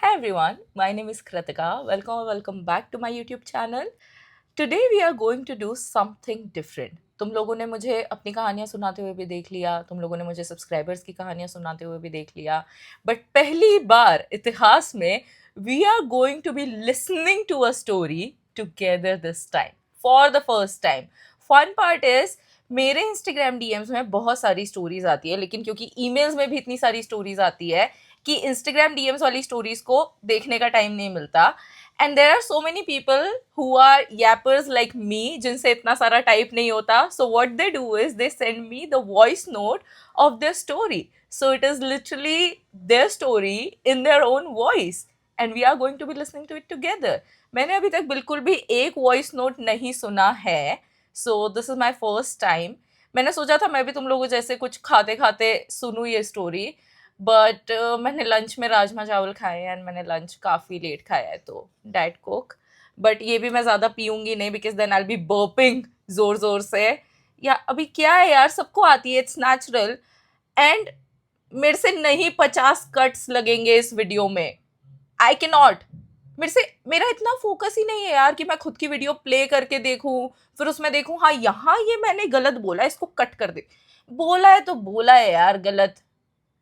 Hey everyone, my name is Kritika. Welcome back to my YouTube channel. Today we are going to do something different. तुम लोगों ने मुझे अपनी कहानियाँ सुनाते हुए भी देख लिया, तुम लोगों ने मुझे सब्सक्राइबर्स की कहानियाँ सुनाते हुए भी देख लिया, बट पहली बार इतिहास में we are going to be listening to a story together this time for the first time. Fun part is मेरे इंस्टाग्राम डीएम्स में बहुत सारी स्टोरीज आती है, लेकिन क्योंकि ईमेल्स में भी इतनी सारी स्टोरीज आती है कि इंस्टाग्राम डीएम्स वाली स्टोरीज को देखने का टाइम नहीं मिलता. And there are so many people who are yappers like me जिनसे इतना सारा टाइप नहीं होता. So what they do is they send me the voice note of their story. So it is literally their story in their own voice and we are going to be listening to it together. मैंने अभी तक बिल्कुल भी एक voice note नहीं सुना है. So this is my first time. मैंने सोचा था मैं भी तुम लोगों जैसे कुछ खाते खाते सुनूं ये स्टोरी, बट मैंने लंच में राजमा चावल खाए एंड मैंने लंच काफ़ी लेट खाया है, तो डाइट कोक. बट ये भी मैं ज़्यादा पीऊँगी नहीं because then I be burping ज़ोर ज़ोर से. या अभी क्या है यार, सबको आती है, इट्स नेचुरल. एंड मेरे से नहीं 50 कट्स लगेंगे इस वीडियो में. I can not. मेरा इतना फोकस ही नहीं है यार कि मैं खुद की वीडियो प्ले करके देखूं, फिर उसमें देखूं हाँ यहाँ ये मैंने गलत बोला, इसको कट कर दे. बोला है तो बोला है यार. गलत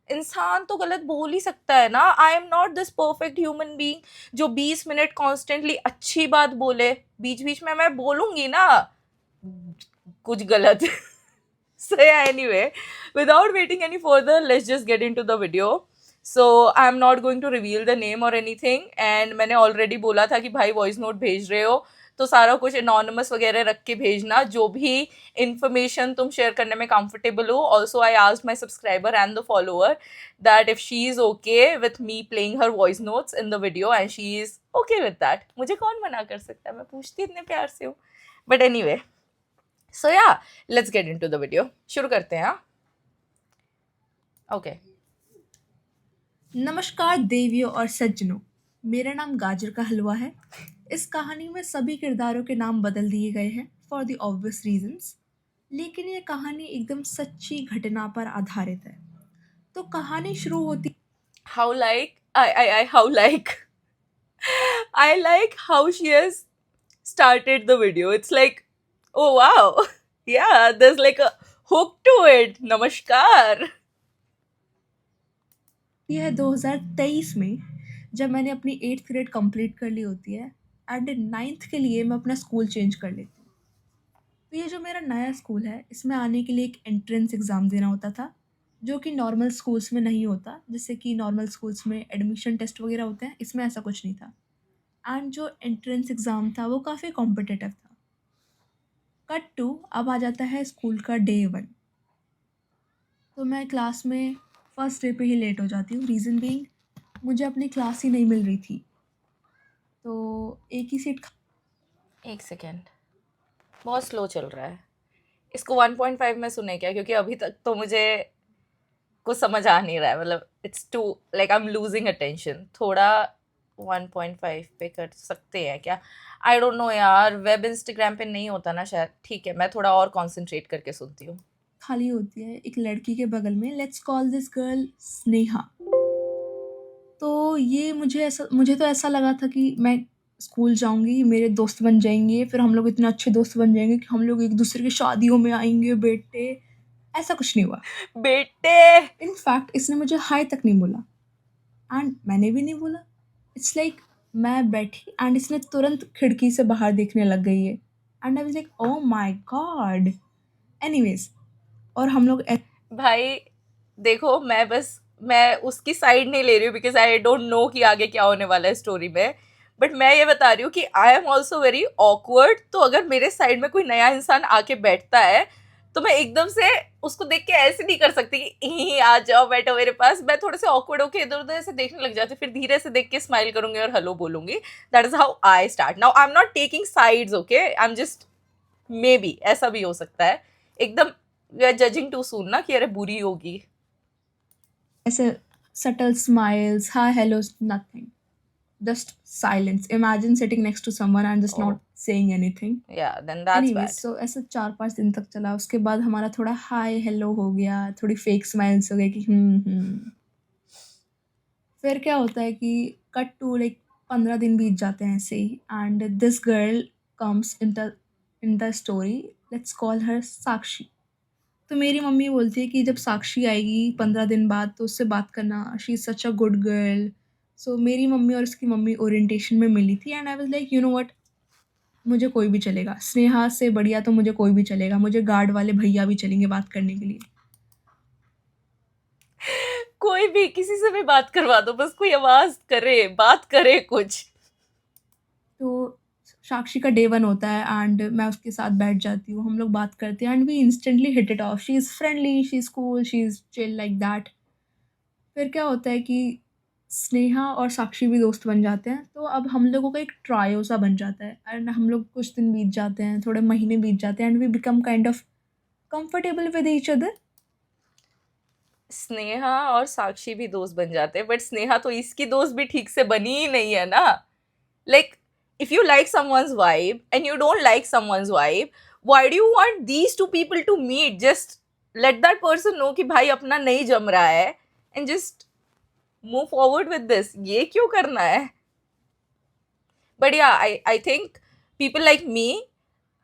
इंसान तो गलत बोल ही सकता है ना. आई am not this perfect human being जो 20 मिनट कॉन्स्टेंटली अच्छी बात बोले. बीच बीच में मैं बोलूंगी ना कुछ गलत. So yeah, anyway, without waiting any further, let's just get into the video. So I'm not going to reveal the name or anything. And मैंने already बोला था कि भाई वॉइस नोट भेज रहे हो तो सारा कुछ एनोनिमस वगैरह रख के भेजना, जो भी इंफॉर्मेशन तुम शेयर करने में कंफर्टेबल हो. Also I asked my subscriber and the follower that if she is okay with me playing her voice notes in the video and she is okay with that. मुझे कौन मना कर सकता है, मैं पूछती इतने प्यार से हूँ. But any way, so yeah let's get into the video. शुरू करते हैं. ओके. नमस्कार देवियों और सज्जनों, मेरा नाम गाजर का हलवा है. इस कहानी में सभी किरदारों के नाम बदल दिए गए हैं फॉर द ऑब्वियस रीजंस, लेकिन ये कहानी एकदम सच्ची घटना पर आधारित है. तो कहानी शुरू होती How like I how like I like how she has started the video. It's like, oh wow, yeah, there's like a hook to it. Namaskar. है 2023 में, जब मैंने अपनी 8th ग्रेड कंप्लीट कर ली होती है एंड 9th के लिए मैं अपना स्कूल चेंज कर लेती हूँ. तो ये जो मेरा नया स्कूल है, इसमें आने के लिए एक एंट्रेंस एग्ज़ाम देना होता था, जो कि नॉर्मल स्कूल्स में नहीं होता. जैसे कि नॉर्मल स्कूल्स में एडमिशन टेस्ट वगैरह होते हैं, इसमें ऐसा कुछ नहीं था. एंड जो एंट्रेंस एग्ज़ाम था वो काफ़ी कॉम्पिटिटिव था. कट टू अब आ जाता है स्कूल का डे 1. तो मैं क्लास में फर्स्ट डे पे ही लेट हो जाती हूँ. रीज़न बीइंग मुझे अपनी क्लास ही नहीं मिल रही थी, तो एक ही सीट. एक सेकेंड, बहुत स्लो चल रहा है. इसको 1.5 में सुने क्या, क्योंकि अभी तक तो मुझे कुछ समझ आ नहीं रहा है. मतलब it's too like I am losing attention. थोड़ा 1.5 पे कर सकते हैं क्या? आई डोंट नो यार, वेब इंस्टाग्राम पे नहीं होता ना शायद. ठीक है, मैं थोड़ा और कॉन्सेंट्रेट करके सुनती हूँ. खाली होती है एक लड़की के बगल में. Let's call this girl Sneha. तो ये मुझे तो ऐसा लगा था कि मैं स्कूल जाऊँगी, मेरे दोस्त बन जाएँगे, फिर हम लोग इतने अच्छे दोस्त बन जाएँगे कि हम लोग एक-दूसरे की शादियों में आएँगे बेटे. ऐसा कुछ नहीं हुआ. बेटे. इनफैक्ट इसने मुझे हाय तक नहीं बोला एंड मैंने भी नहीं बोला. इट्स लाइक मैं बैठी एंड इसने तुरंत खिड़की से बाहर देखने लग गई है and I was like oh my God. Anyways, और हम लोग भाई देखो, मैं उसकी साइड नहीं ले रही हूँ बिकॉज आई डोंट नो कि आगे क्या होने वाला है स्टोरी में. बट मैं ये बता रही हूँ कि I am also very awkward. तो अगर मेरे साइड में कोई नया इंसान आके बैठता है तो मैं एकदम से उसको देख के ऐसे नहीं कर सकती कि "ही, आ जाओ बैठो मेरे पास." मैं थोड़े से ऑकवर्ड होके इधर उधर ऐसे देखने लग जाती, फिर धीरे से देख के स्माइल करूंगी और हेलो बोलूंगी. That is how I start. Now I am not taking sides, okay. I am just maybe ऐसा भी हो सकता है. एकदम we are judging too soon ना कि अरे बुरी होगी. ऐसे subtle smiles, hi, hellos, nothing. Just silence. Imagine sitting next to someone and just not saying anything. Yeah, then that's Anyways, bad. so ऐसा 4-5 दिन तक चला. उसके बाद हमारा थोड़ा हाय हेलो हो गया, थोड़ी फेक स्माइल्स हो गई कि फिर क्या होता है कि कट टू लाइक 15 दिन बीत जाते हैं ऐसे ही, and this girl comes in the story, let's call her Sakshi. तो मेरी मम्मी बोलती है कि जब साक्षी आएगी 15 दिन बाद तो उससे बात करना, she is such a good girl. So मेरी मम्मी और उसकी मम्मी ओरिएंटेशन में मिली थी, and I was like you know what, मुझे कोई भी चलेगा, स्नेहा से बढ़िया तो मुझे कोई भी चलेगा, मुझे गार्ड वाले भैया भी चलेंगे बात करने के लिए। कोई भी किसी से भी बात करवा दो, बस कोई आवाज करे, बात करे कुछ। तो साक्षी का डे 1 होता है एंड मैं उसके साथ बैठ जाती हूँ, हम लोग बात करते हैं and we instantly hit it off, she is friendly, she is cool, she is chill like that. फिर क्या होता है कि स्नेहा और साक्षी भी दोस्त बन जाते हैं, तो अब हम लोगों का एक ट्रायो सा बन जाता है एंड हम लोग कुछ दिन बीत जाते हैं, थोड़े महीने बीत जाते हैं and we become kind of comfortable with each other. Sneha और साक्षी भी दोस्त बन जाते हैं, बट स्नेहा तो इसकी दोस्त भी ठीक से बनी ही नहीं है ना। Like, if you like someone's vibe and you don't like someone's vibe, why do you want these two people to meet? Just let that person know कि भाई अपना नहीं जम रहा है, and just move forward with this. ये क्यों करना है? But yeah, I think people like me,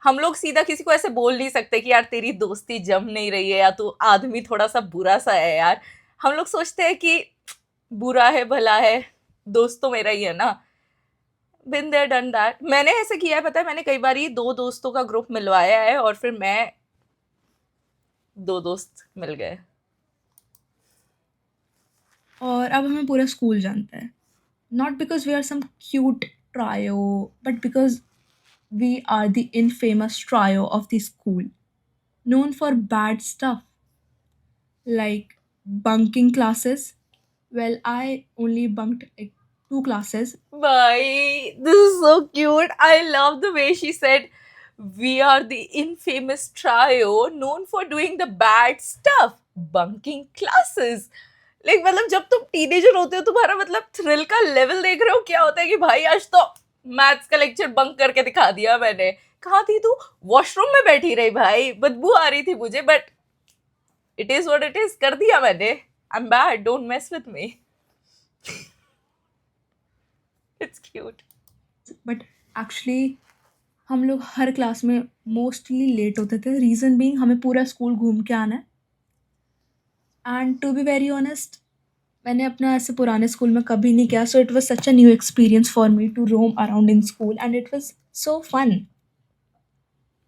हम लोग सीधा किसी को ऐसे बोल नहीं सकते कि यार तेरी दोस्ती जम नहीं रही है, या तू आदमी थोड़ा सा बुरा सा है यार। हम लोग सोचते हैं कि बुरा है भला है, दोस्त तो मेरा ही है ना। Been there done that. मैंने ऐसे किया है, पता है, मैंने कई बार ही 2 दोस्तों का ग्रुप मिलवाया है और फिर मैं 2 दोस्त मिल गए। और अब हमें पूरा स्कूल जानता है, not because we are some cute trio, but because we are the infamous trio of the school, known for bad stuff like bunking classes. Well, I only bunked like 2 classes. Bye. This is so cute. I love the way she said, we are the infamous trio known for doing the bad stuff, bunking classes. Like, मतलब जब तुम teenager होते हो, तुम्हारा मतलब thrill का level देख रहे हो क्या होता है कि भाई आज तो मैथ्स का लेक्चर बंक करके दिखा दिया मैंने। कहाँ थी तू? वॉशरूम में बैठी रही भाई, बदबू आ रही थी मुझे, but it is what it is, कर दिया मैंने। I am bad, don't mess with me. It's cute. But actually हम लोग हर क्लास में मोस्टली लेट होते थे, रीज़न बीइंग हमें पूरा स्कूल घूम के आना है। And to be very honest, मैंने अपना ऐसे पुराने स्कूल में कभी नहीं किया, so it was such a new experience for me to roam around in school and it was so fun.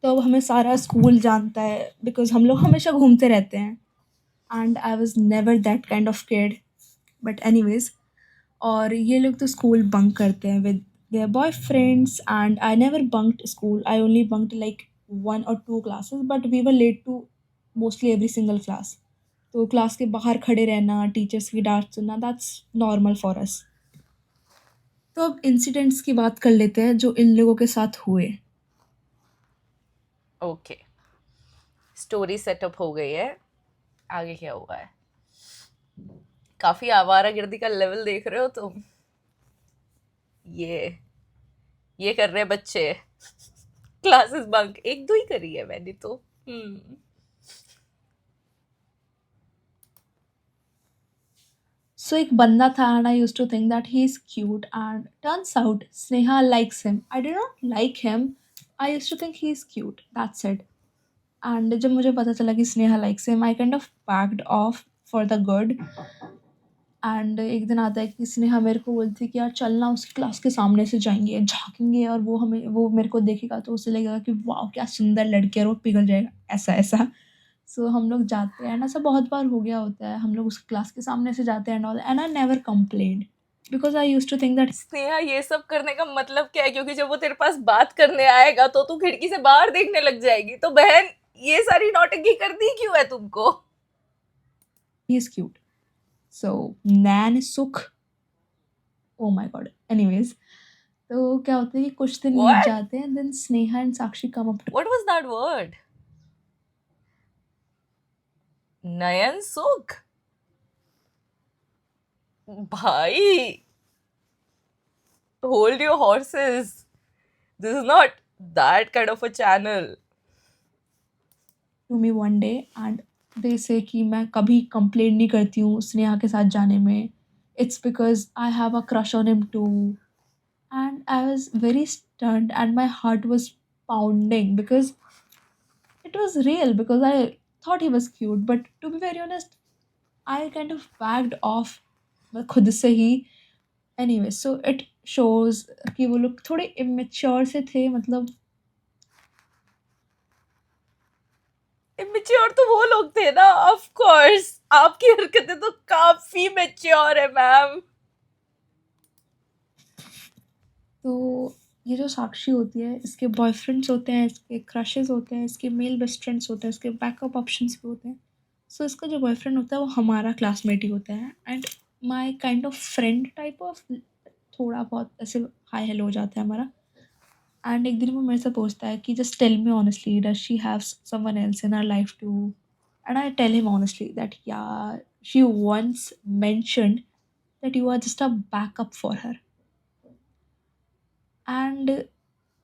तो अब हमें सारा स्कूल जानता है बिकॉज हम लोग हमेशा घूमते रहते हैं, and I was never that kind of kid, but anyways. और ये लोग तो स्कूल बंक करते हैं with their boyfriends, and I never bunked school, I only bunked like 1 or 2 classes, but we were late to mostly every single class. तो class के बाहर खड़े रहना, टीचर्स की डांट सुनना, दैट्स नॉर्मल फॉर अस। तो अब इंसिडेंट्स की बात कर लेते हैं जो इन लोगों के साथ हुए। ओके, स्टोरी सेटअप हो गई है, आगे क्या हुआ है? काफी आवारागर्दी का लेवल देख रहे हो तुम। ये कर रहे बच्चे। क्लासेस बंक 1-2 ही करी है मैंने तो। सो एक बंदा था and I used to think that he is cute, and turns out Sneha likes him. I did not like him, I used to think he is cute, that's it. And जब मुझे पता चला कि Sneha likes him, I kind of backed off for the good. And एक दिन आता है कि स्नेहा मेरे को बोलती है कि यार चलना उसकी क्लास के सामने से जाएंगे, झाँकेंगे, और वो मेरे को देखेगा तो उसे लगेगा कि वाह क्या सुंदर लड़की है, और वो पिघल जाएगा, ऐसा ऐसा। सो हम लोग जाते हैं एंड ऐसा बहुत बार हो गया होता है, हम लोग उसकी क्लास के सामने से जाते हैं and all, and I never complained because I used to think that Sneha, ये सब करने का मतलब क्या है? क्योंकि जब वो तेरे पास बात करने आएगा तो तू खिड़की से बाहर देखने लग जाएगी। तो बहन, ये सारी नौटंकी करनी क्यों है तुमको? ही इज़ क्यूट। सो नैन सुख, ओ माय गॉड, एनीवेज। तो क्या होता है कि कुछ दिन बीत What? जाते हैं, then Sneha and Sakshi come up. What was that word? नयन सुख? भाई, hold your horses. This is not that kind of a channel. To me one day and they say कि मैं कभी कंप्लेन नहीं करती हूँ स्नेहा के साथ जाने में, it's because I have a crush on him too. And I was very stunned, and my heart was pounding because it was real, because I thought he was cute. But to be very honest, I kind of backed off खुद से ही. Anyway, so it shows कि वो लोग थोड़े immature से थे, मतलब immature तो वो लोग थे ना, ऑफ कोर्स आपकी हरकतें तो काफी मैच्योर है मैम. तो ये जो साक्षी होती है, इसके बॉयफ्रेंड्स होते हैं, इसके क्रशेस होते हैं, इसके मेल बेस्ट फ्रेंड्स होते हैं, इसके बैकअप ऑप्शंस भी होते हैं. सो इसका जो बॉयफ्रेंड होता है वो हमारा क्लासमेट ही होता है, and my kind of friend type of. थोड़ा बहुत ऐसे हाई हेलो हो जाता है हमारा. एंड एक दिन वो मेरे से पूछता है कि just tell me honestly, does she have someone else in her life too. And I tell him honestly that yeah, she once mentioned that you are just a backup for her. And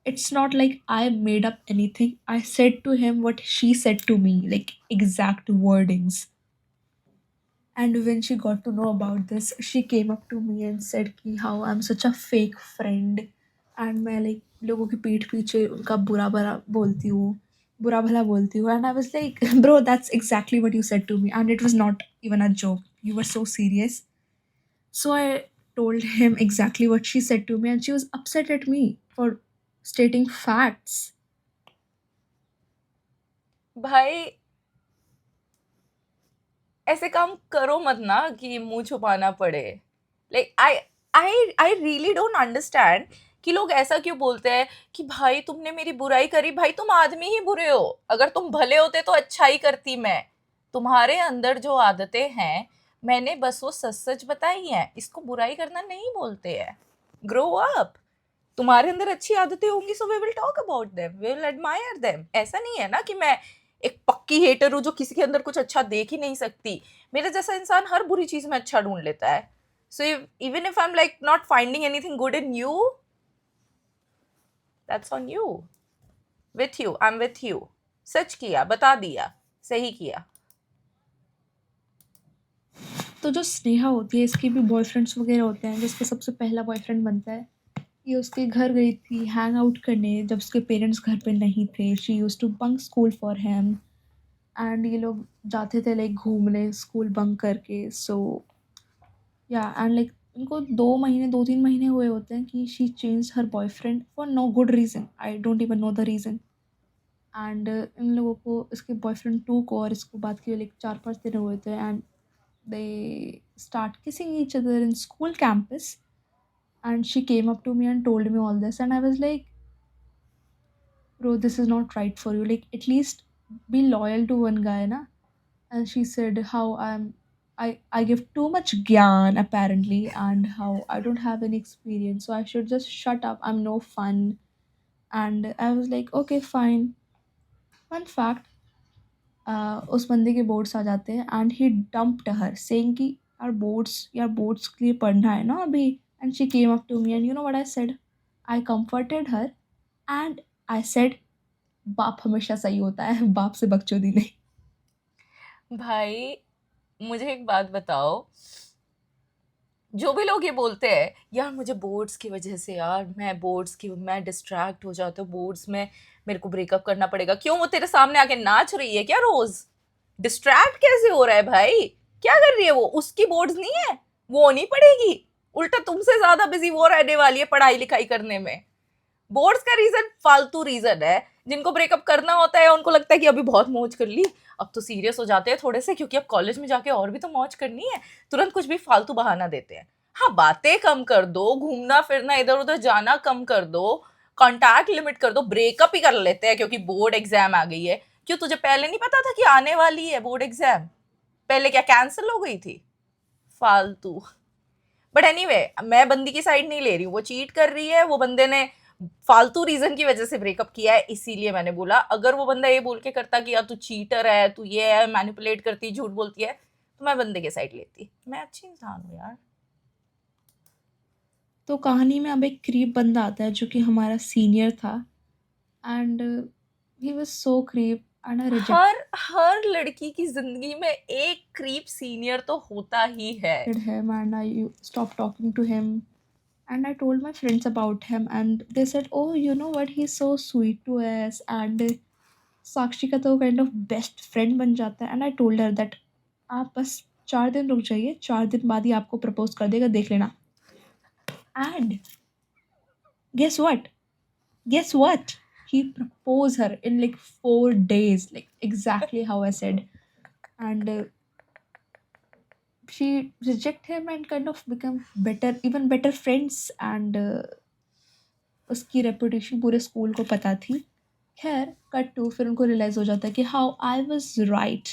it's not like I made up anything. I said to him what she said to me, like exact wordings. And when she got to know about this, she came up to me and said कि how I'm such a fake friend, and मैं like लोगों की पीठ पीछे उनका बुरा भला बोलती हूँ. And I was like, bro, that's exactly what you said to me, and it was not even a joke. You were so serious. So I told him exactly what she said to me, and she was upset at me for stating facts. भाई ऐसे काम करो मत ना कि मुंह छुपाना पड़े. Like I really don't understand कि लोग ऐसा क्यों बोलते हैं कि भाई तुमने मेरी बुराई करी. भाई तुम आदमी ही बुरे हो. अगर तुम भले होते तो अच्छा ही करती मैं. तुम्हारे अंदर जो आदतें हैं मैंने बस वो सच सच बताई हैं. इसको बुराई करना नहीं बोलते हैं. Grow up. तुम्हारे अंदर अच्छी आदतें होंगी so we will talk about them, we will admire them. ऐसा नहीं है ना कि मैं एक पक्की हेटर हूँ जो किसी के अंदर कुछ अच्छा देख ही नहीं सकती. मेरे जैसा इंसान हर बुरी चीज में अच्छा ढूंढ लेता है. So even if I am like not finding anything good in you, that's on you. With you, I am with you. सच किया, बता दिया, सही किया. तो जो स्नेहा होती है, इसके भी बॉयफ्रेंड्स वगैरह होते हैं. जिसका सबसे पहला बॉयफ्रेंड बनता है, ये उसके घर गई थी हैंग आउट करने जब उसके पेरेंट्स घर पे नहीं थे. She use to bunk school for him, and ये लोग जाते थे लाइक घूमने स्कूल बंक करके. सो या, एंड लाइक उनको 2 3 महीने हुए होते हैं कि she change her boyfriend for no good reason. I don't even know the reason. And इन लोगों को, इसके बॉयफ्रेंड 2 को और इसको बात किए लाइक 4 5 दिन हुए थे. And they start kissing each other in school campus, and she came up to me and told me all this, and I was like, bro, this is not right for you, like at least be loyal to one guy na. And she said how I give too much gyan apparently, and how I don't have any experience, so I should just shut up, I'm no fun. And I was like, okay, fine. Fun fact, उस बंदे के boards आ जाते हैं, and he dumped her saying कि यार boards के लिए पढ़ना है ना अभी. And she came up to me, and you know what I said. I comforted her, and I said, बाप हमेशा सही होता है, बाप से बकचोदी नहीं. भाई मुझे एक बात बताओ, जो भी लोग ये बोलते हैं यार मुझे बोर्ड्स की वजह से, यार मैं डिस्ट्रैक्ट हो जाता हूँ बोर्ड्स में, मेरे को ब्रेकअप करना पड़ेगा. क्यों, वो तेरे सामने आके नाच रही है क्या रोज? डिस्ट्रैक्ट कैसे हो रहा है भाई? क्या कर रही है वो? उसकी बोर्ड्स नहीं है, वो नहीं पढ़ेगी. उल्टा तुमसे ज्यादा बिजी वो रहने वाली है पढ़ाई लिखाई करने में. बोर्ड्स का रीजन फालतू रीजन है. जिनको ब्रेकअप करना होता है उनको लगता है कि अभी बहुत मौज कर ली, अब तो सीरियस हो जाते हैं थोड़े से क्योंकि अब कॉलेज में जाके और भी तो मौज करनी है. तुरंत कुछ भी फालतू बहाना देते हैं. हाँ, बातें कम कर दो, घूमना फिरना इधर उधर जाना कम कर दो, कॉन्टैक्ट लिमिट कर दो. ब्रेकअप ही कर लेते हैं क्योंकि बोर्ड एग्जाम आ गई है. क्यों, तुझे पहले नहीं पता था कि आने वाली है बोर्ड एग्जाम? पहले क्या कैंसिल हो गई थी? फालतू. बट एनीवे, मैं बंदी की साइड नहीं ले रही हूँ. वो चीट कर रही है, वो बंदे ने फालतू रीजन की वजह से ब्रेकअप किया है, इसीलिए मैंने बोला. अगर वो बंदा ये बोल के करता कि यार तू चीटर है, तू ये है, मैनिपुलेट करती, झूठ बोलती है, तो मैं बंदे के साइड लेती. मैं अच्छी इंसान हूँ यार. तो कहानी में अब एक क्रीप बंदा आता है जो कि हमारा सीनियर था, and he was so creep. and I rejected हर लड़की की जिंदगी में एक क्रीप सीनियर तो होता ही है. him and I stopped talking to him. And I told my friends about him, and they said, "Oh, you know what? He's so sweet to us." And साक्षी का तो काइंड ऑफ बेस्ट फ्रेंड बन जाता है. And I told her that आप बस 4 दिन रुक जाइए, 4 दिन बाद ही आपको प्रपोज कर देगा, देख लेना. And guess what he proposed her in like 4 days, like exactly how I said. And she rejected him and kind of become even better friends. And उसकी रेपुटेशन पूरे स्कूल को पता थी. खैर कट टू फिर उनको रियलाइज हो जाता है कि how I was right.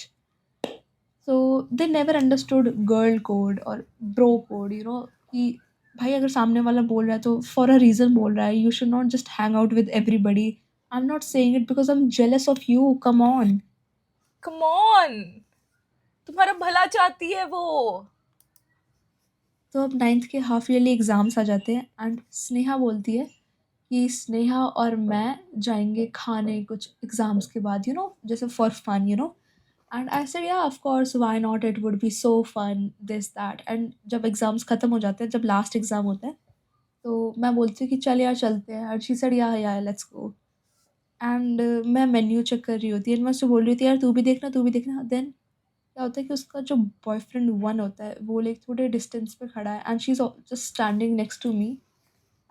So they never understood girl code और ब्रो कोड, यू नो, कि भाई अगर सामने वाला बोल रहा है तो फॉर अ रीज़न बोल रहा है. You should not just hang out with everybody. I am not saying it because I am jealous of you. Come on. तुम्हारा भला चाहती है वो. तो अब 9th के हाफ ईयरली एग्ज़ाम्स आ जाते हैं एंड स्नेहा बोलती है कि स्नेहा और मैं जाएंगे खाने कुछ एग्ज़ाम्स के बाद, यू नो, जैसे for fun, you know. And I said yeah of course why not, it would be so fun this that. And जब एग्ज़ाम्स ख़त्म हो जाते हैं, जब लास्ट एग्ज़ाम होता है, तो मैं बोलती हूँ कि चल यार चलते हैं. एंड शी सेड या लेट्स गो. एंड मैं मेन्यू चेक कर रही होती है एंड मैं उससे बोल रही थी यार तू भी देखना. देन क्या होता है कि उसका जो बॉयफ्रेंड वन होता है वो लाइक थोड़े डिस्टेंस पे खड़ा है and she is just standing next to me.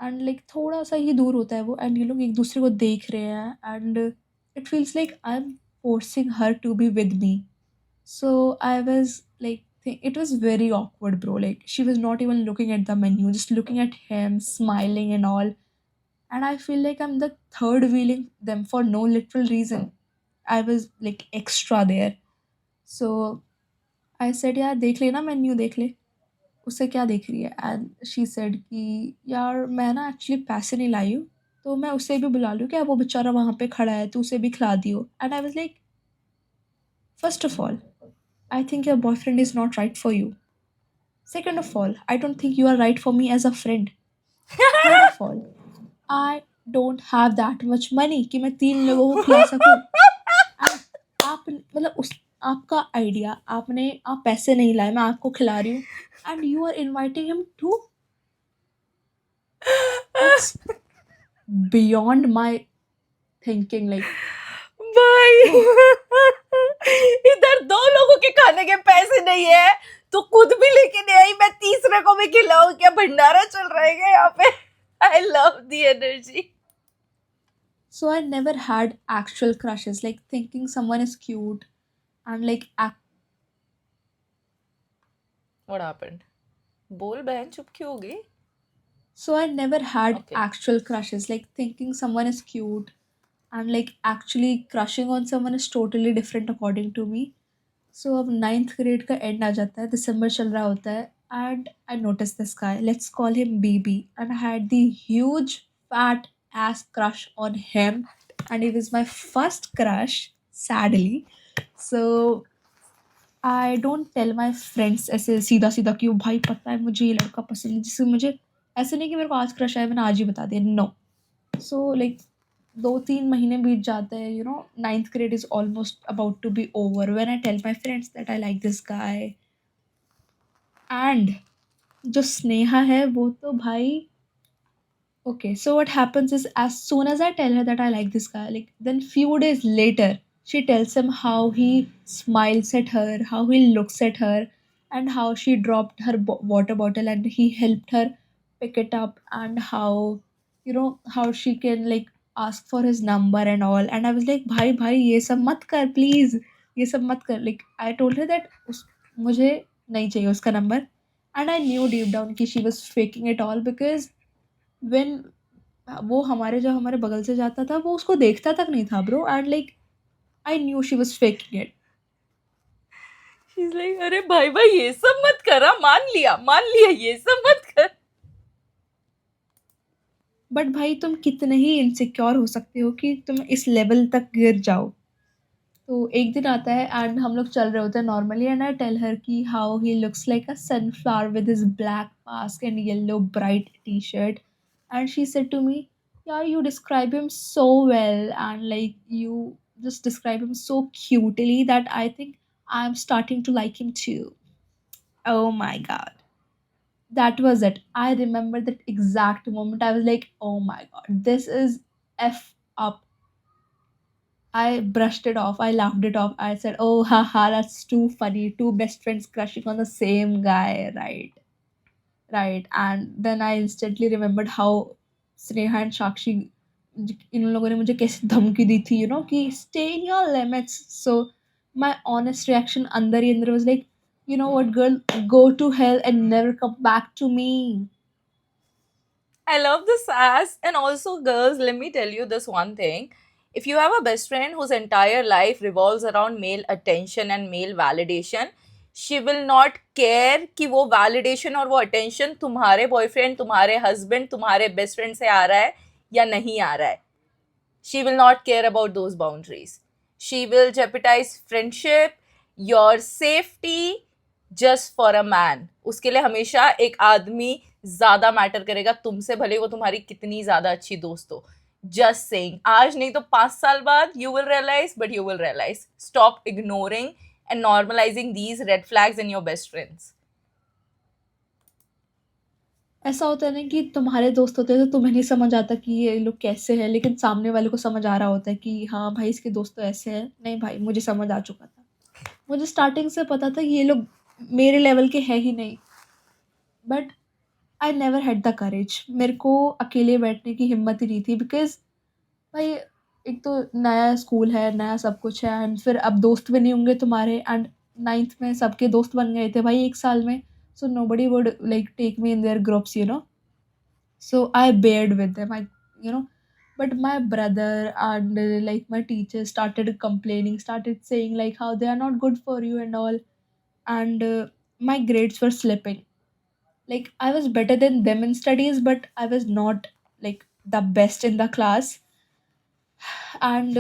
And like थोड़ा सा ही दूर होता है वो एंड ये लोग एक दूसरे को देख रहे हैं. And it feels like I am forcing her to be with me. So I was like it was very awkward, bro. Like she was not even looking at the menu, just looking at him, smiling and all. And I feel like I'm the third wheeling them for no literal reason. I was like extra there. So I said यार देख लेना menu, देख ले, उससे क्या देख रही है. एंड शी सेड कि यार मैं ना एक्चुअली पैसे नहीं लाई हूँ, तो मैं उसे भी बुला लूँ क्या, वो बेचारा वहाँ पे खड़ा है, तो उसे भी खिला दियो. And I was like, first of all I think your boyfriend is not right for you. Second of all I don't think you are right for me as a friend. Third of all I don't have that much money कि मैं 3 लोगों को खिला सकूँ. And आप मतलब उस आपका आइडिया, आप पैसे नहीं लाए, मैं आपको खिला रही हूँ and you are inviting him too. That's beyond my thinking. Like भाई इधर 2 लोगों के खाने के पैसे नहीं है तो खुद भी लेके नहीं आई, मैं तीसरे को भी खिलाऊं क्या? भंडारा चल रहा है क्या यहाँ पे? I love the energy. so I never had actual crushes, like thinking someone is cute and like what happened? बोल बहन, चुप क्यों हो गई? so I never had Okay. actual crushes, like thinking someone is cute and like actually crushing on someone is totally different according to me. So अब 9th grade का end आ जाता है, दिसंबर चल रहा होता है and I noticed this guy, let's call him BB, and I had the huge fat ass crush on him and he was my first crush, sadly. So I don't tell my friends ऐसे सीधा सीधा कि भाई पता है मुझे ये लड़का पसंद है, जिससे मुझे ऐसे नहीं कि मेरे को आज क्रश आया मैंने आज ही बता दिया, नो. सो लाइक 2-3 महीने बीत जाते हैं, you know, 9th grade is almost about to be over when I tell my friends that I like this guy. And जो स्नेहा है वो तो भाई, okay, so what happens is as soon as I tell her that I like this guy, like then few days later she tells him how he smiles at her, how he looks at her, and how she dropped her water bottle and he helped her pick it up, and how, you know, how she can like ask for his number and all. And I was like bhai ये सब मत कर please, ये सब मत कर. Like I told her that मुझे नहीं चाहिए उसका number. And I knew deep down कि she was faking it all because when वो जब हमारे बगल से जाता था वो उसको देखता तक नहीं था, bro. And like I knew she was faking it. She is like अरे भाई भाई ये सब मत कर, मान लिया ये सब मत कर. बट भाई तुम कितने ही इनसिक्योर हो सकते हो कि तुम इस लेवल तक गिर जाओ. तो एक दिन आता है एंड हम लोग चल रहे होते हैं normally and I tell her कि how he looks like a sunflower with his black mask and yellow bright T shirt. And she said to me, yeah, you describe him so well and like you just describe him so cutely that I think I'm starting to like him too. Oh my god. That was it. I remember that exact moment. I was like, oh my god, this is F up. I brushed it off. I laughed it off. I said, oh, haha, that's too funny. Two best friends crushing on the same guy, right? Right. And then I instantly remembered how Sneha and Shakshi, इन लोगों ने मुझे कैसे धमकी दी थी, कि stay in your limits. So my honest reaction अंदर ही अंदर was like, you know what, girl, go to hell and never come back to me. I love the sass. And also, girls, let me tell you this one thing. If you have a best friend whose entire life revolves around male attention and male validation, she will not care कि वो validation और वो attention तुम्हारे boyfriend, तुम्हारे husband, तुम्हारे best friend से आ रहा है या नहीं आ रहा है. She will not care about those boundaries. She will jeopardize friendship, your safety just for a man. उसके लिए हमेशा एक आदमी ज्यादा मैटर करेगा तुमसे, भले वो तुम्हारी कितनी ज्यादा अच्छी दोस्त हो. Just saying. आज नहीं तो 5 साल बाद you will realize, but you will realize. Stop ignoring and normalizing these red flags in your best friends. ऐसा होता है ना कि तुम्हारे दोस्त होते हैं तो तुम्हें नहीं समझ आता कि ये लोग कैसे हैं, लेकिन सामने वाले को समझ आ रहा होता है कि हाँ भाई, इसके दोस्त तो ऐसे हैं. नहीं भाई, मुझे समझ आ चुका था. मुझे स्टार्टिंग से पता था कि ये लोग मेरे लेवल के हैं ही नहीं. But I never had the courage. मेरे को अकेले बैठने की हिम्मत ही नहीं थी, बिकॉज़ भाई, एक तो नया स्कूल है, नया सब कुछ है, एंड फिर अब दोस्त भी नहीं होंगे तुम्हारे. एंड 9th में सबके दोस्त बन गए थे भाई 1 साल में. So nobody would like take me in their groups. So I bared with them. But my brother and like my teacher started complaining, started saying like how they are not good for you and all. And my grades were slipping. Like I was better than them in studies, but I was not like the best in the class. And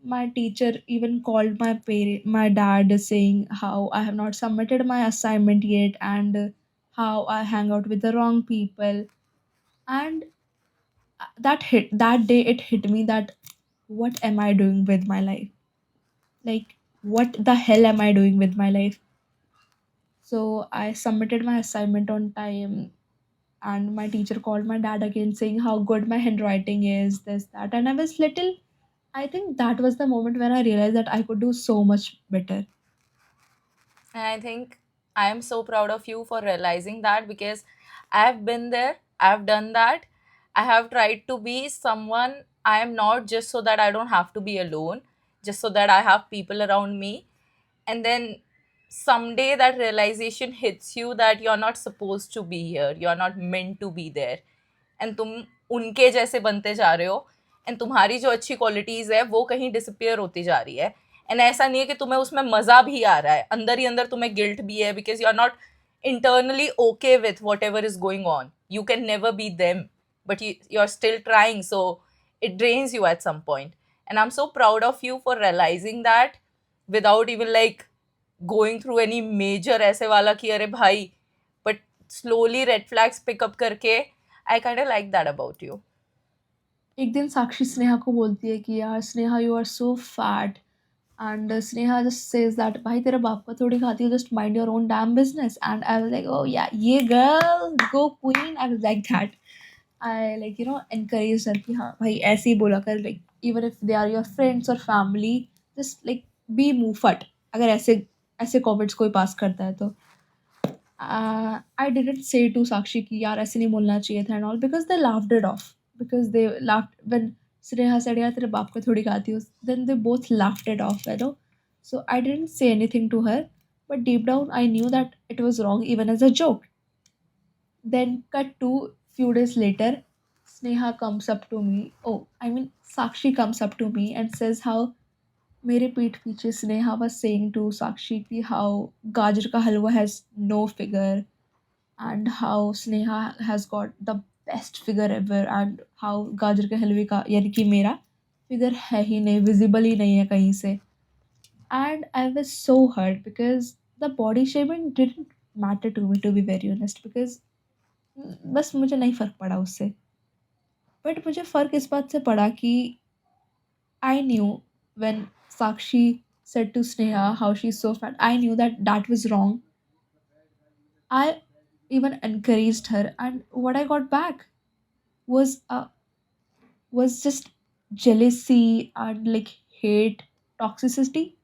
my teacher even called my dad, saying how I have not submitted my assignment yet, and how I hang out with the wrong people. And that day it hit me that what am I doing with my life? Like, what the hell am I doing with my life? So I submitted my assignment on time, and my teacher called my dad again, saying how good my handwriting is, this, that. And I was little, I think that was the moment when I realized that I could do so much better. And I think I am so proud of you for realizing that, because I've been there, I've done that. I have tried to be someone I am not, just so that I don't have to be alone, just so that I have people around me. And then someday that realization hits you that you're not supposed to be here, you're not meant to be there. And तुम उनके जैसे बनते जा रहे हो, and तुम्हारी जो अच्छी क्वालिटीज है वो कहीं डिसअपियर होती जा रही है. एंड ऐसा नहीं है कि तुम्हें उसमें मजा भी आ रहा है, अंदर ही अंदर तुम्हें गिल्ट भी है, because you are not internally okay with whatever is going on. You can never be them, but you're still trying, so it drains you at some point. And I'm so proud of you for realizing that without even like going through any major ऐसे वाला कि अरे भाई, but slowly red flags pick up करके. I kind of like that about you. एक दिन साक्षी स्नेहा को बोलती है कि यार Sneha, you are so fat. And Sneha just says that भाई तेरा बाप का थोड़ी खाती है, just mind your own damn business. And I was like, oh yeah, yay girl go queen. I was like that. I like encourage her कि हाँ भाई ऐसे ही बोला कर. Like even if they are your friends और family, just like be मूफट. अगर ऐसे ऐसे कॉमेंट्स कोई पास करता है तो I didn't say to Sakshi कि यार ऐसे नहीं बोलना चाहिए था and all, because they laughed it off. Because they laughed when Sneha said यार तेरे बाप का थोड़ी खाती हो, then they both laughed it off. So I didn't say anything to her, but deep down I knew that it was wrong even as a joke. Then cut to few days later, Sneha comes up to me. Oh, I mean Sakshi comes up to me and says how मेरे पीठ पीछे Sneha was saying to Sakshi कि how गाजर का हलवा has no figure, and how Sneha has got the best figure ever, and how गाजर के हलवे का यानी कि मेरा फिगर है ही नहीं, विजिबल ही नहीं है कहीं से. And I was so hurt because the body shaming didn't matter to me, to be very honest, because बस मुझे नहीं फ़र्क पड़ा उससे. बट मुझे फ़र्क इस बात से पड़ा कि I knew when Sakshi said to Sneha how she's so fat. I knew that that was wrong. I even encouraged her, and what I got back was just jealousy and like hate, toxicity.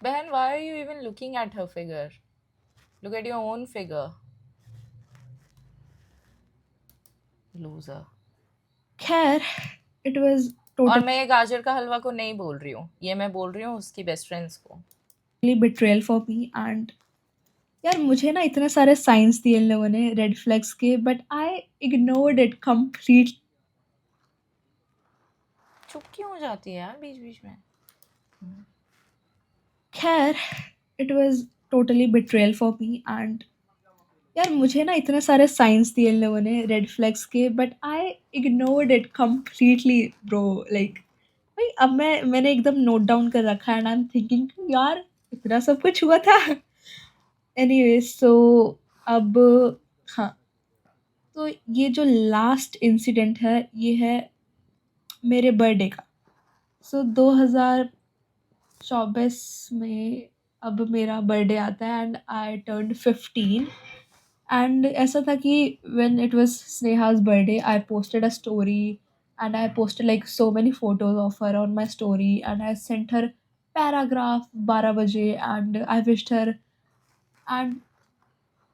Behan, why are you even looking at her figure? Look at your own figure. Loser. Khair, it was और totally मैं ये गाजर का हलवा को नहीं बोल रही हूँ, ये मैं बोल रही हूँ उसकी बेस्ट फ्रेंड्स को. betrayal for me. And यार मुझे ना इतने सारे साइंस दिए इन लोगों ने रेड फ्लैग्स के, but I ignored it complete. चुप क्यों हो जाती है यार बीच बीच में? खैर, it was totally betrayal for me. And यार मुझे ना इतने सारे साइंस दिए इन लोगों ने रेड फ्लैग्स के, but I ignored it completely bro. Like भाई अब मैंने एकदम नोट डाउन कर रखा है, एंड आई एम थिंकिंग यार इतना सब कुछ हुआ था. एनीवे सो अब हाँ, तो ये जो लास्ट इंसिडेंट है ये है मेरे बर्थडे का. सो 2024 में अब मेरा बर्थडे आता है एंड आई टर्न्ड 15. एंड ऐसा था कि व्हेन इट वाज स्नेहा's birthday I posted a story, and I posted like so many photos of her on my story, and I sent her paragraph 12 बजे and I wished her. And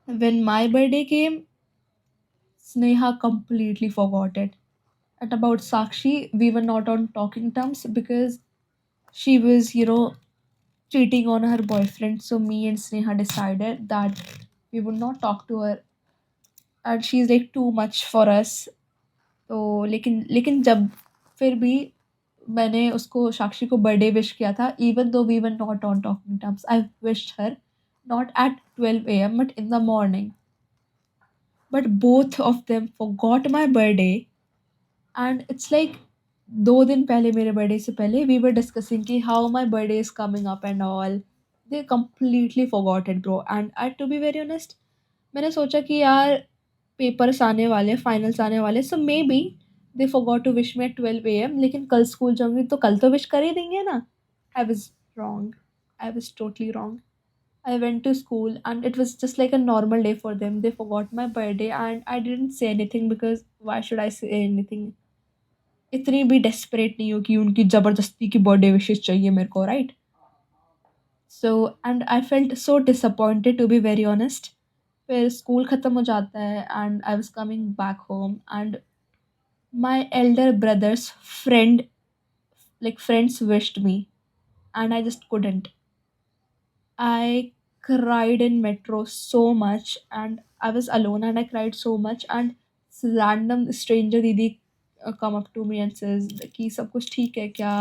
when my birthday came, Sneha completely forgot it. And about Sakshi, we were not on talking terms because she was, cheating on her boyfriend. So me and Sneha decided that we would not talk to her, and she's like too much for us. तो लेकिन लेकिन जब फिर भी मैंने उसको साक्षी को birthday wish किया था, even though we were not on talking terms, I wished her not at 12 a.m. But in the morning. But both of them forgot my birthday. And it's like 2 दिन पहले, मेरे बर्थडे से पहले we were discussing कि how my birthday is coming up and all. They completely forgot it bro. And I to be very honest, मैंने सोचा कि यार पेपर्स आने वाले, फाइनल्स आने वाले, so maybe they forgot to wish me at 12 a.m. लेकिन कल स्कूल जाऊंगी तो कल तो विश कर ही देंगे ना. I was wrong. I was totally wrong. I went to school and it was just like a normal day for them. They forgot my birthday and I didn't say anything because why should I say anything? इतनी भी desperate नहीं हो कि उनकी ज़बरदस्ती की birthday wishes चाहिए मेरे को, right? So and I felt so disappointed to be very honest. फिर स्कूल ख़त्म हो जाता है and I was coming back home and my elder brothers friends wished me and I just couldn't. I cried in metro so much and I was alone and I cried so much. And this random stranger didi come up to me and says कि सब कुछ ठीक है क्या,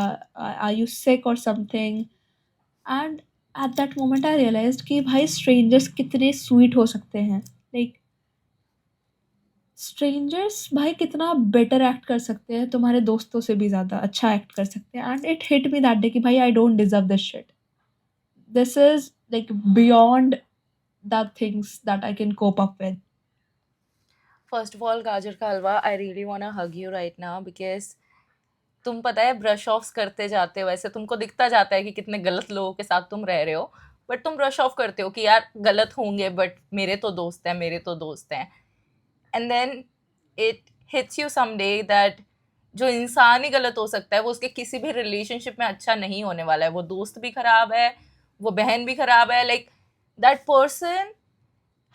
are you sick or something? And at that moment I realized कि भाई strangers कितने sweet हो सकते हैं. Like strangers भाई कितना better act कर सकते हैं, तुम्हारे दोस्तों से भी ज़्यादा अच्छा act कर सकते हैं. And it hit me that day कि भाई I don't deserve this shit. This is like beyond the things that I can cope up with. First of all गाजर का हलवा, I really want to hug you right now because तुम पता है brush offs करते जाते हो. वैसे तुमको दिखता जाता है कि कितने गलत लोगों के साथ तुम रह रहे हो, बट तुम ब्रश ऑफ करते हो कि यार गलत होंगे बट मेरे तो दोस्त हैं, मेरे तो दोस्त हैं. And then it hits you some day that जो इंसान ही गलत हो सकता है वो उसके किसी भी रिलेशनशिप में अच्छा नहीं होने वाला है. वो दोस्त भी खराब है, वो बहन भी खराब है. Like that person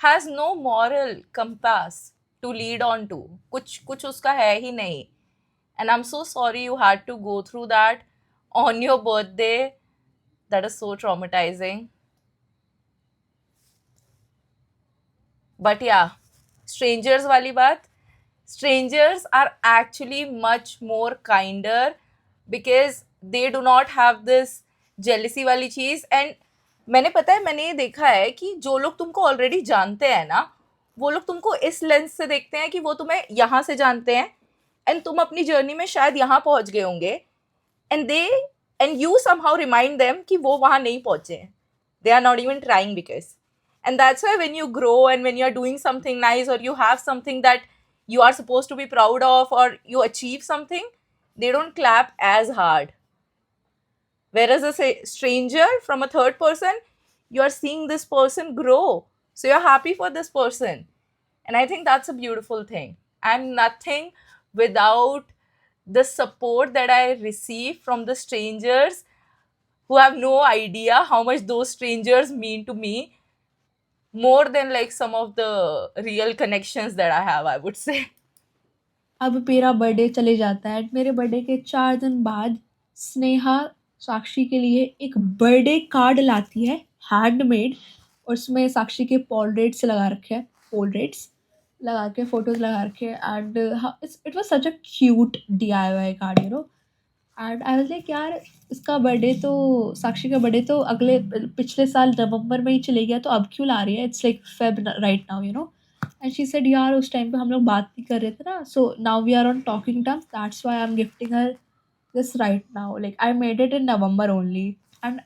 has no moral compass to lead on to. कुछ कुछ उसका है ही नहीं. And I'm so sorry you had to go through that on your birthday. That is so traumatizing. But yeah, strangers वाली बात, strangers are actually much more kinder because they do not have this jealousy वाली चीज़. And मैंने पता है, मैंने ये देखा है कि जो लोग तुमको ऑलरेडी जानते हैं ना, वो लोग तुमको इस लेंस से देखते हैं कि वो तुम्हें यहाँ से जानते हैं एंड तुम अपनी जर्नी में शायद यहाँ पहुँच गए होंगे, and you somehow remind them कि वो वहाँ नहीं पहुँचे हैं. They are not even trying because. And that's why when you grow and when you are doing something nice or you have something that you are supposed to be proud of or you achieve something, they don't clap as hard. Whereas stranger from a third person, you are seeing this person grow. So you're happy for this person. And I think that's a beautiful thing. And nothing without the support that I receive from the strangers who have no idea how much those strangers mean to me, more than like some of the real connections that I have, I would say. अब मेरा birthday चले जाता है, मेरे birthday के 4 दिन बाद स्नेहा साक्षी के लिए एक बर्थडे कार्ड लाती है, हैंडमेड, और उसमें साक्षी के पोर्ट्रेट्स लगा रखे हैं, पोर्ट्रेट्स लगा के, फोटोज़ लगा रखे हैं, and it was such a cute DIY card, you know. And I was like यार, इसका बर्थडे तो, साक्षी का बर्थडे तो अगले पिछले साल नवंबर में ही चले गया, तो अब क्यों ला रही है? It's like Feb right now, you know. And she said यार उस टाइम पे हम लोग बात नहीं कर रहे थे ना, so now we are on talking terms, that's why I am gifting her this right now, like I made it in November only. And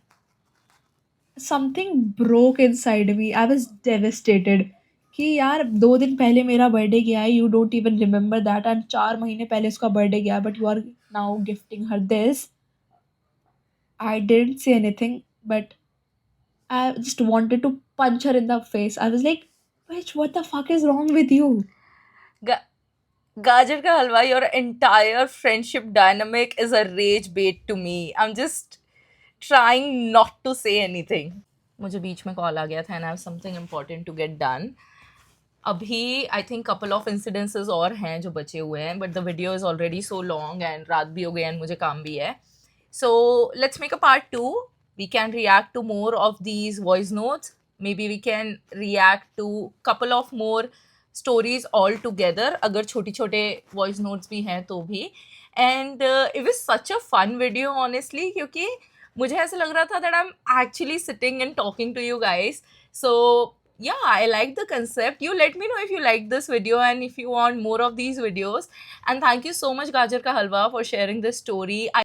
something broke inside me, I was devastated कि यार 2 दिन पहले मेरा birthday गया है, you don't even remember that, and 4 महीने पहले उसका बर्थडे गया, but you are now gifting her this. I didn't say anything, but I just wanted to punch her in the face. I was like, bitch, what the fuck is wrong with you? Ga- Gajar ka halwa, your entire friendship dynamic is a rage bait to me. I'm just trying not to say anything. मुझे बीच में call आ गया था and I have something important to get done. अभी I think couple of incidences और हैं जो बचे हुए हैं, but the video is already so long and रात भी हो गई एंड मुझे काम भी है. So let's make a part 2. We can react to more of these voice notes. maybe we can react to couple of more stories all together, अगर छोटी छोटे वॉइस नोट्स भी हैं तो भी. And it was such a fun video honestly, क्योंकि मुझे ऐसा लग रहा था that I am actually sitting and talking to you guys. So yeah, I like the concept. You let me know if you like this video and if you want more of these videos. And thank you so much Gajar Ka Halwa for sharing this story.